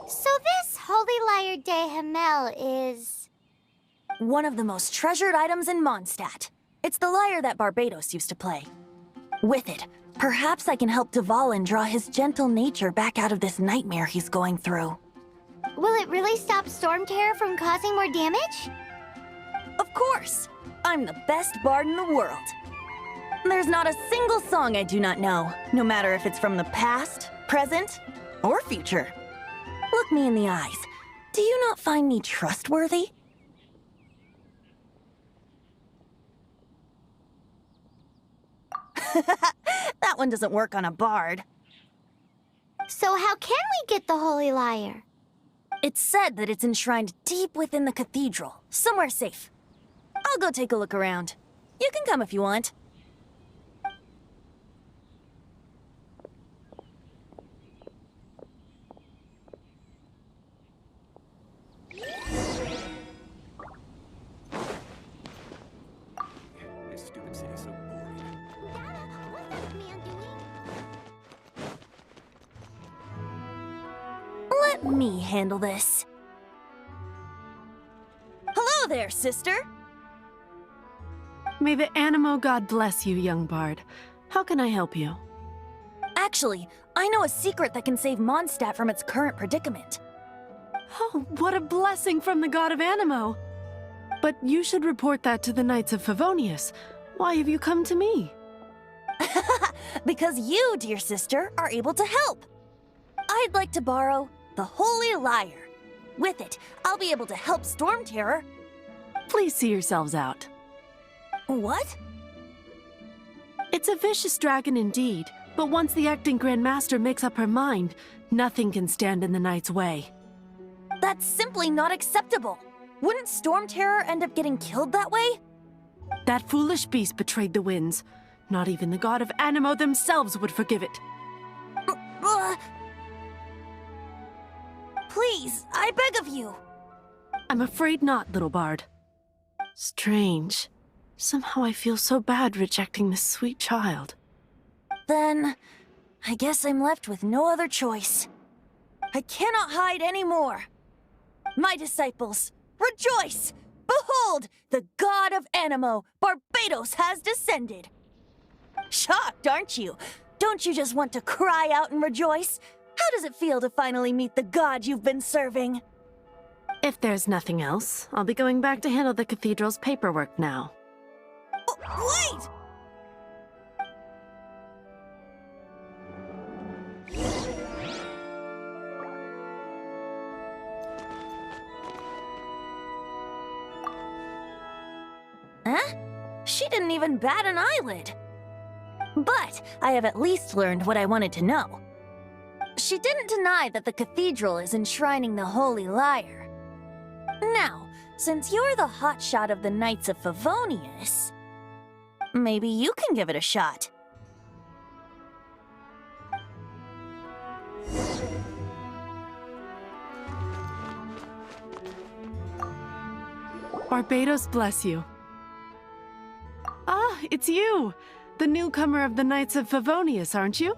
So this Holy Lyre de Himmel is... one of the most treasured items in Mondstadt. It's the lyre that Barbados used to play. With it, perhaps I can help Dvalin draw his gentle nature back out of this nightmare he's going through. Will it really stop Storm Terror from causing more damage? Of course! I'm the best bard in the world. There's not a single song I do not know, no matter if it's from the past, present, or future. Look me in the eyes. Do you not find me trustworthy? That one doesn't work on a bard. So how can we get the Holy Lyre? It's said that it's enshrined deep within the cathedral, somewhere safe. I'll go take a look around. You can come if you want. This stupid city's so boring. What's that man doing? Let me handle this. Hello there, sister! May the Animo God bless you, young bard. How can I help you? Actually, I know a secret that can save Mondstadt from its current predicament. Oh, what a blessing from the god of Animo! But you should report that to the Knights of Favonius. Why have you come to me? Because you, dear sister, are able to help. I'd like to borrow the Holy Lyre. With it, I'll be able to help Storm Terror. Please see yourselves out. What? It's a vicious dragon indeed, but once the acting Grand Master makes up her mind, nothing can stand in the Knight's way. That's simply not acceptable. Wouldn't Storm Terror end up getting killed that way? That foolish beast betrayed the winds. Not even the god of Animo themselves would forgive it. Please, I beg of you. I'm afraid not, little bard. Strange. Somehow I feel so bad rejecting this sweet child. Then, I guess I'm left with no other choice. I cannot hide anymore. My disciples, rejoice! Behold, the god of Animo, Barbados, has descended. Shocked, aren't you? Don't you just want to cry out and rejoice? How does it feel to finally meet the god you've been serving? If there's nothing else, I'll be going back to handle the cathedral's paperwork now. Wait! Huh? She didn't even bat an eyelid. But I have at least learned what I wanted to know. She didn't deny that the cathedral is enshrining the Holy Lyre. Now, since you're the hotshot of the Knights of Favonius, maybe you can give it a shot. Barbados bless you. Ah, it's you! The newcomer of the Knights of Favonius, aren't you?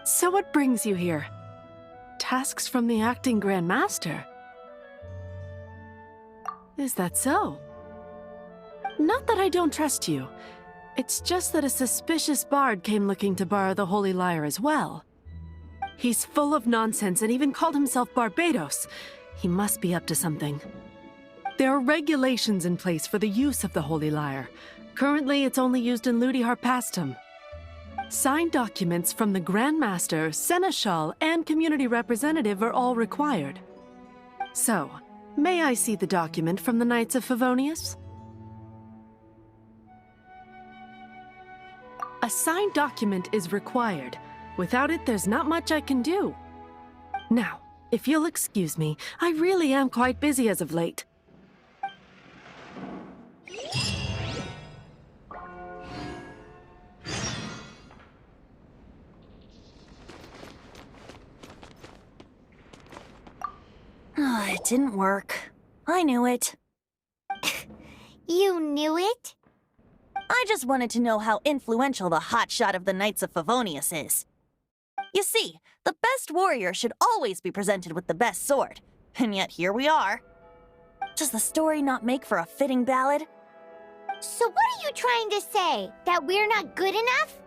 So what brings you here? Tasks from the acting Grand Master? Is that so? Not that I don't trust you. It's just that a suspicious bard came looking to borrow the Holy Lyre as well. He's full of nonsense and even called himself Barbados. He must be up to something. There are regulations in place for the use of the Holy Lyre. Currently, it's only used in Ludi Harpastum. Signed documents from the Grand Master, Seneschal, and Community Representative are all required. So, may I see the document from the Knights of Favonius? A signed document is required. Without it, there's not much I can do. Now, if you'll excuse me, I really am quite busy as of late. It didn't work. I knew it. You knew it? I just wanted to know how influential the hotshot of the Knights of Favonius is. You see, The best warrior should always be presented with the best sword. And yet here we are. Does the story not make for a fitting ballad? So what are you trying to say? That we're not good enough?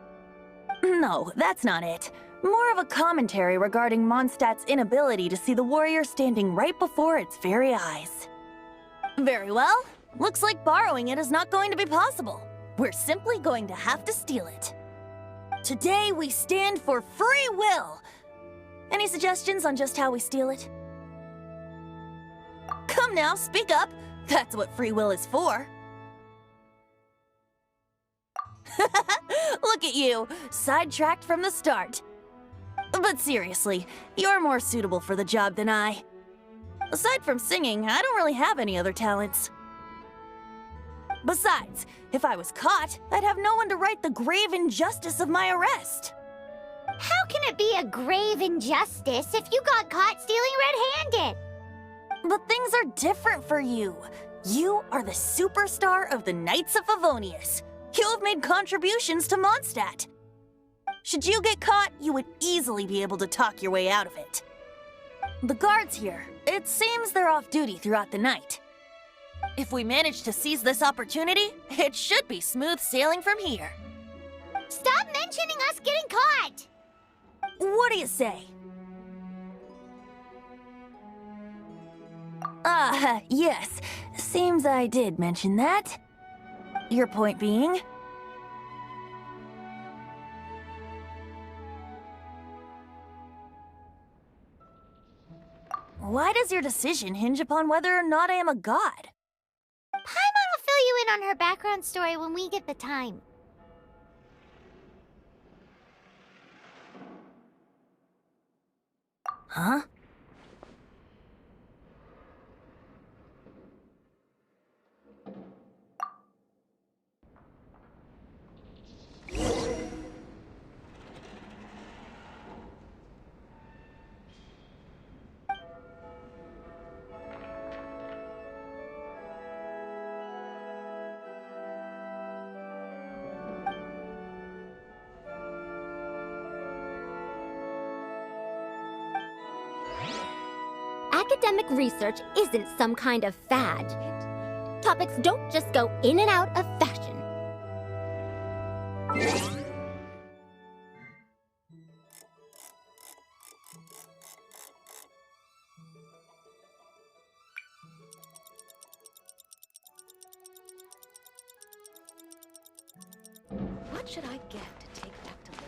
No, that's not it. More of a commentary regarding Mondstadt's inability to see the warrior standing right before its very eyes. Very well. Looks like borrowing it is not going to be possible. We're simply going to have to steal it. Today we stand for free will. Any suggestions on just how we steal it? Come now, speak up. That's what free will is for. Look at you, sidetracked from the start. But seriously, you're more suitable for the job than I. Aside from singing, I don't really have any other talents. Besides, if I was caught, I'd have no one to right the grave injustice of my arrest. How can it be a grave injustice if you got caught stealing red-handed? But things are different for you. You are the superstar of the Knights of Favonius. You have made contributions to Mondstadt. Should you get caught, you would easily be able to talk your way out of it. The guards here, it seems they're off duty throughout the night. If we manage to seize this opportunity, it should be smooth sailing from here. Stop mentioning us getting caught! What do you say? Yes. Seems I did mention that. Your point being? Why does your decision hinge upon whether or not I am a god? Paimon will fill you in on her background story when we get the time. Huh? Academic research isn't some kind of fad. Topics don't just go in and out of fashion. What should I get to take back to Lily?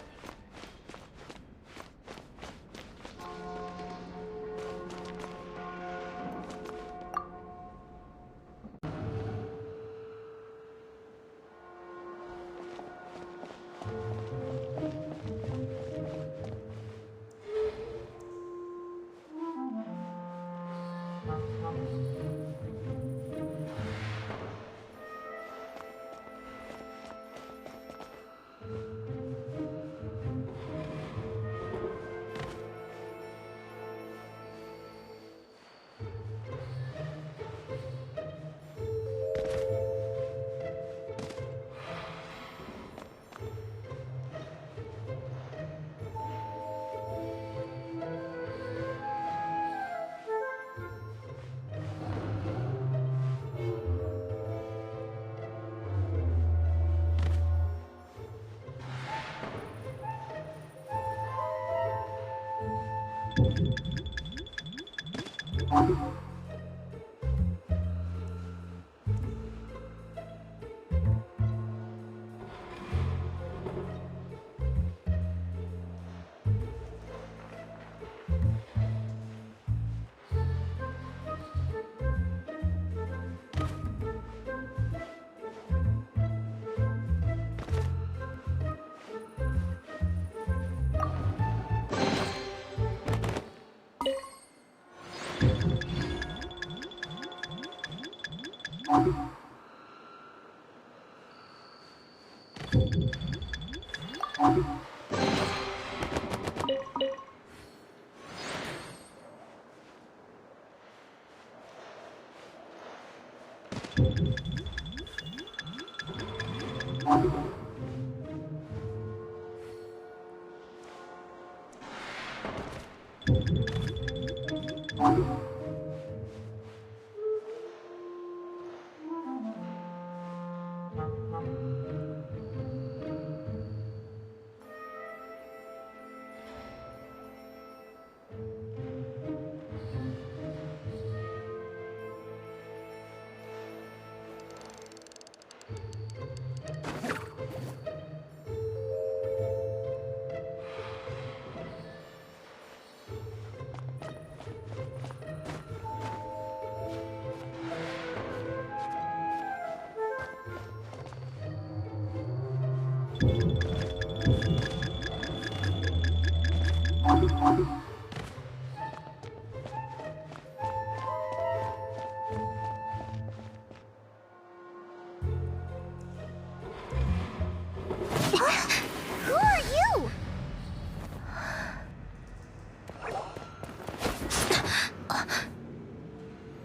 Who are you?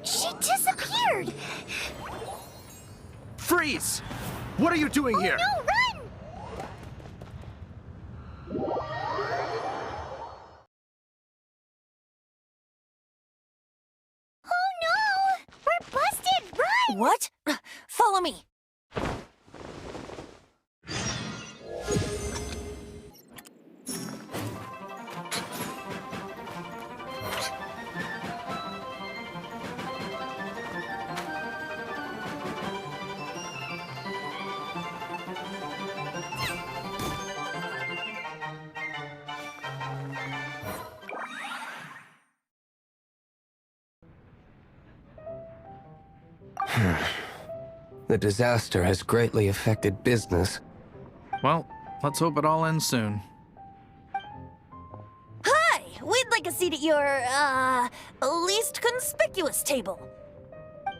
She disappeared! Freeze! What are you doing here? No, run! Oh no! We're busted! Run! What? Follow me. The disaster has greatly affected business. Well, let's hope it all ends soon. Hi! We'd like a seat at your, least conspicuous table.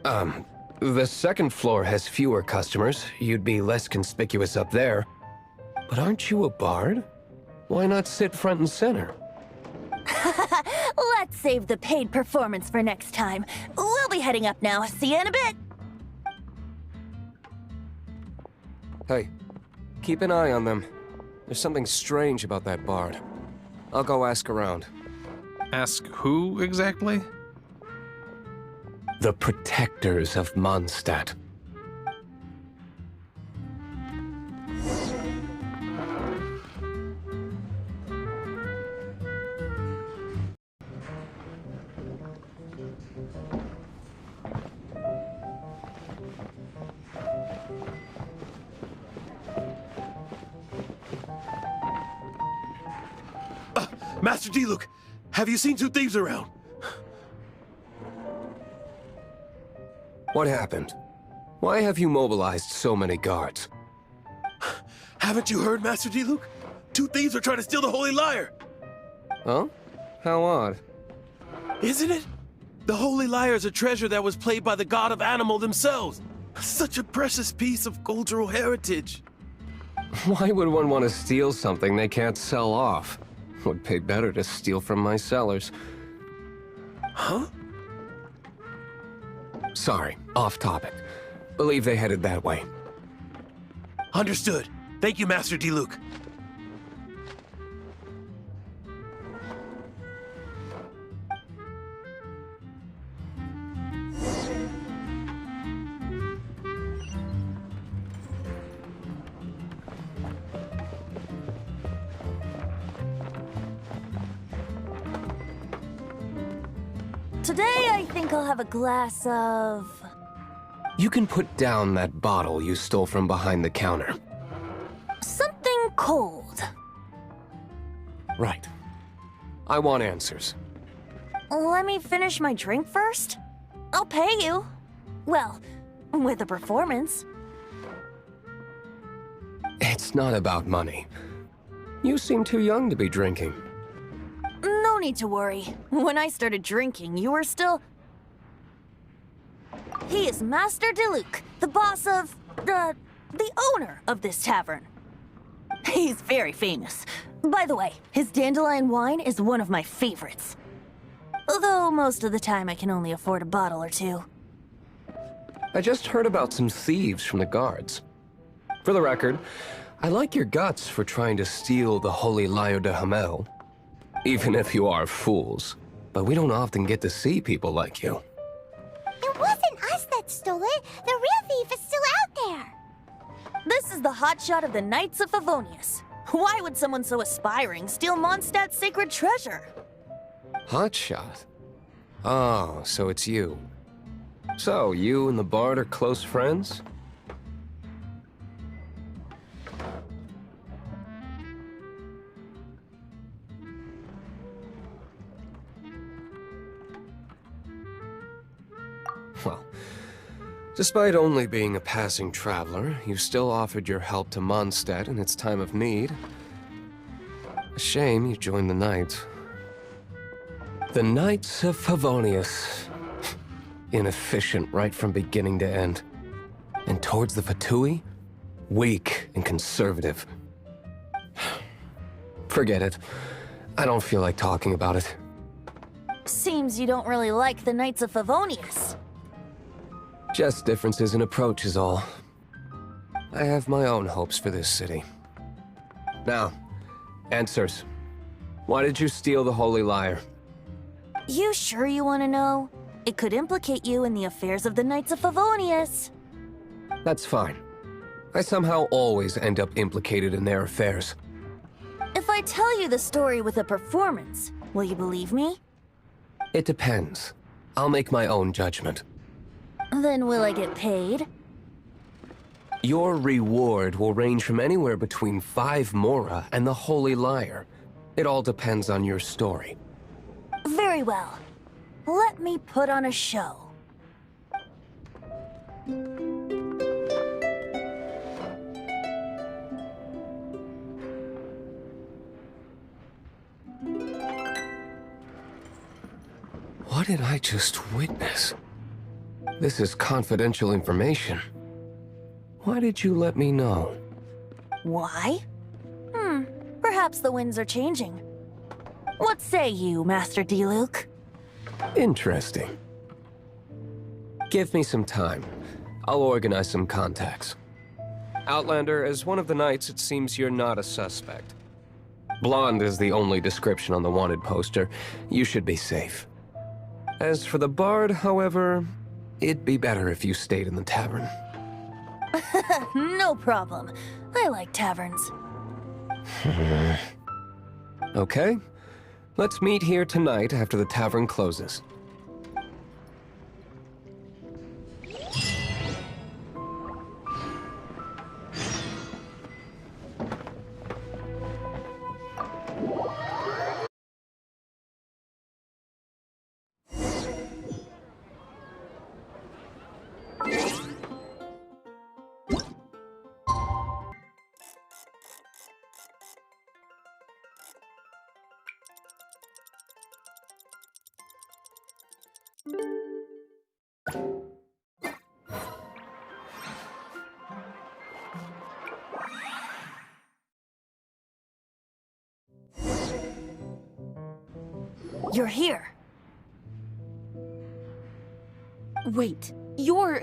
The second floor has fewer customers. You'd be less conspicuous up there. But aren't you a bard? Why not sit front and center? Let's save the paid performance for next time. We'll be heading up now. See you in a bit. Hey, keep an eye on them. There's something strange about that bard. I'll go ask around. Ask who exactly? The protectors of Mondstadt. Master Diluc, have you seen two thieves around? What happened? Why have you mobilized so many guards? Haven't you heard, Master Diluc? Two thieves are trying to steal the Holy Lyre! Huh? How odd. Isn't it? The Holy Lyre is a treasure that was played by the god of animal themselves. Such a precious piece of cultural heritage. Why would one want to steal something they can't sell off? Would pay better to steal from my sellers. Huh? Sorry, off topic. Believe they headed that way. Understood. Thank you, Master Diluc. Today, I think I'll have a glass of... You can put down that bottle you stole from behind the counter. something cold. Right. I want answers. Let me finish my drink first. I'll pay you. Well, with a performance. It's not about money. You seem too young to be drinking. No need to worry. When I started drinking, you were still... He is Master Diluc, the boss of... the owner of this tavern. He's very famous. By the way, his dandelion wine is one of my favorites. Although most of the time I can only afford a bottle or two. I just heard about some thieves from the guards. For the record, I like your guts for trying to steal the Holy Lyre de Hamel. Even if you are fools. but we don't often get to see people like you. It wasn't us that stole it. The real thief is still out there. This is the hotshot of the Knights of Favonius. Why would someone so aspiring steal Mondstadt's sacred treasure? Hotshot? Oh, so it's you. So, you and the Bard are close friends? Well, despite only being a passing traveler, you still offered your help to Mondstadt in its time of need. A shame you joined the Knights. The Knights of Favonius. Inefficient right from beginning to end. And towards the Fatui, weak and conservative. Forget it. I don't feel like talking about it. Seems you don't really like the Knights of Favonius. Just differences in approach is all. I have my own hopes for this city. Now, answers. Why did you steal the Holy Lyre? You sure you want to know? It could implicate you in the affairs of the Knights of Favonius. That's fine. I somehow always end up implicated in their affairs. If I tell you the story with a performance, will you believe me? It depends. I'll make my own judgment. Then will I get paid? Your reward will range from anywhere between 5 Mora and the Holy Lyre. It all depends on your story. Very well. Let me put on a show. What did I just witness? This is confidential information. Why did you let me know? Why? Perhaps the winds are changing. What say you, Master Diluc? Interesting. Give me some time. I'll organize some contacts. Outlander, as one of the Knights, it seems you're not a suspect. Blonde is the only description on the wanted poster. You should be safe. As for the Bard, however, it'd be better if you stayed in the tavern. No problem. I like taverns. Okay. Let's meet here tonight after the tavern closes. You're here. Wait, you're...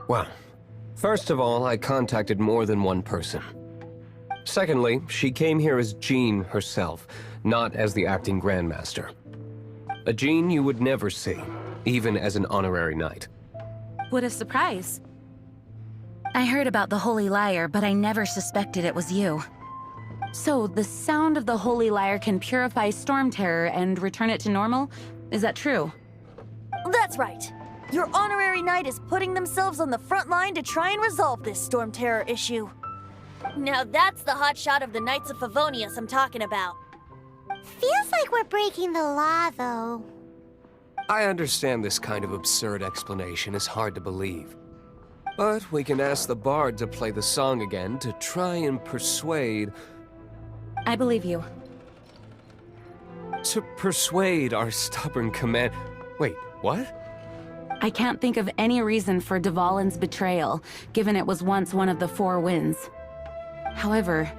Well, first of all, I contacted more than one person. Secondly, she came here as Jean herself, not as the acting Grandmaster. A Jean you would never see, even as an honorary knight. What a surprise. I heard about the Holy Lyre, but I never suspected it was you. So, the sound of the Holy Lyre can purify Storm Terror and return it to normal? Is that true? That's right. Your honorary knight is putting themselves on the front line to try and resolve this Storm Terror issue. Now that's the hotshot of the Knights of Favonius I'm talking about. Feels like we're breaking the law, though. I understand this kind of absurd explanation is hard to believe. But we can ask the Bard to play the song again to try and persuade... I believe you. To persuade our stubborn command... Wait, what? I can't think of any reason for Dvalin's betrayal, given it was once one of the Four Winds. However,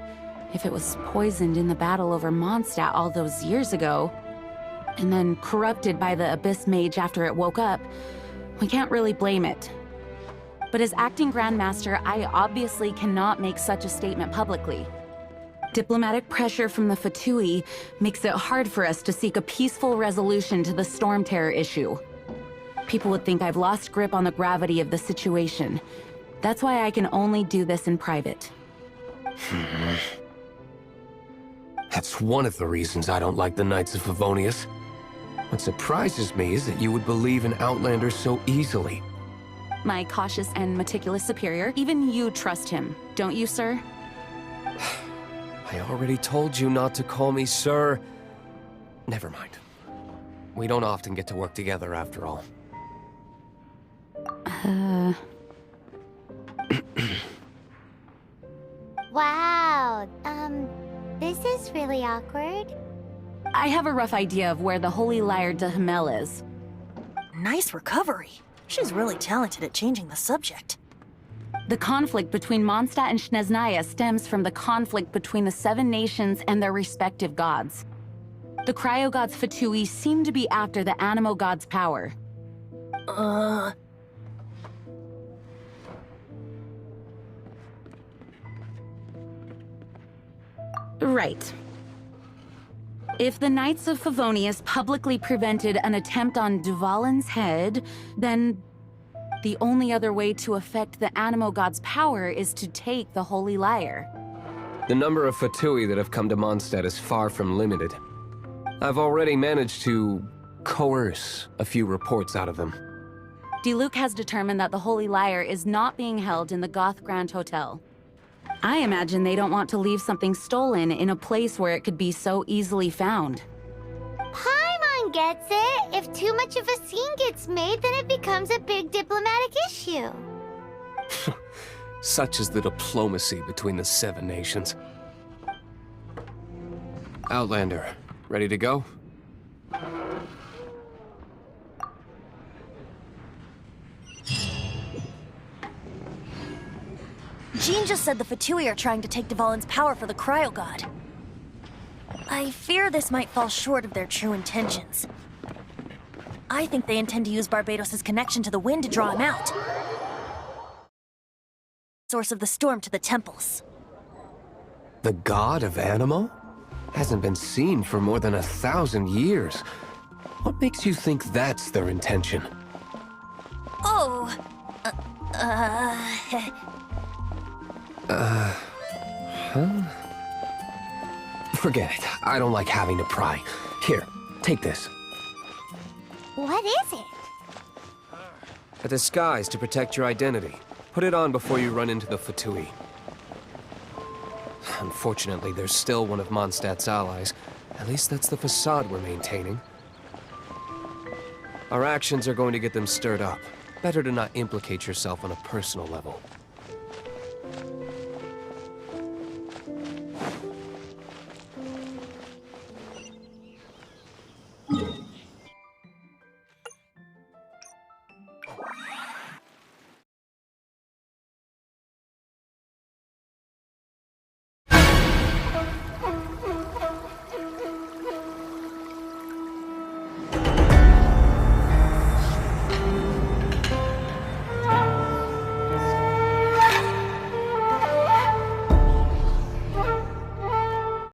if it was poisoned in the battle over Mondstadt all those years ago, and then corrupted by the Abyss Mage after it woke up, we can't really blame it. But as acting Grandmaster, I obviously cannot make such a statement publicly. Diplomatic pressure from the Fatui makes it hard for us to seek a peaceful resolution to the storm terror issue. People would think I've lost grip on the gravity of the situation. That's why I can only do this in private. That's one of the reasons I don't like the Knights of Favonius. What surprises me is that you would believe in Outlanders so easily. My cautious and meticulous superior, even you trust him, don't you, sir? I already told you not to call me sir. Never mind. We don't often get to work together after all. Wow, this is really awkward. I have a rough idea of where the Holy Lyre de Himmel is. Nice recovery. She's really talented at changing the subject. The conflict between Mondstadt and Snezhnaya stems from the conflict between the 7 nations and their respective gods. The cryo-gods Fatui seem to be after the Animo god's power. Right. If the Knights of Favonius publicly prevented an attempt on Dvalin's head, then the only other way to affect the Animo god's power is to take the Holy Lyre. The number of Fatui that have come to Mondstadt is far from limited. I've already managed to coerce a few reports out of them. Diluc has determined that the Holy Lyre is not being held in the Goth Grand Hotel. I imagine they don't want to leave something stolen in a place where it could be so easily found. Paimon gets it. If too much of a scene gets made, then it becomes a big diplomatic issue. Such is the diplomacy between the 7 nations. Outlander, ready to go? Jean just said the Fatui are trying to take Dvalin's power for the Cryo God. I fear this might fall short of their true intentions. I think they intend to use Barbados' connection to the wind to draw him out. Source of the storm to the temples. The god of Animo? Hasn't been seen for more than 1,000 years. What makes you think that's their intention? Oh, Forget it. I don't like having to pry. Here, take this. What is it? A disguise to protect your identity. Put it on before you run into the Fatui. Unfortunately, there's still one of Mondstadt's allies. At least that's the facade we're maintaining. Our actions are going to get them stirred up. Better to not implicate yourself on a personal level.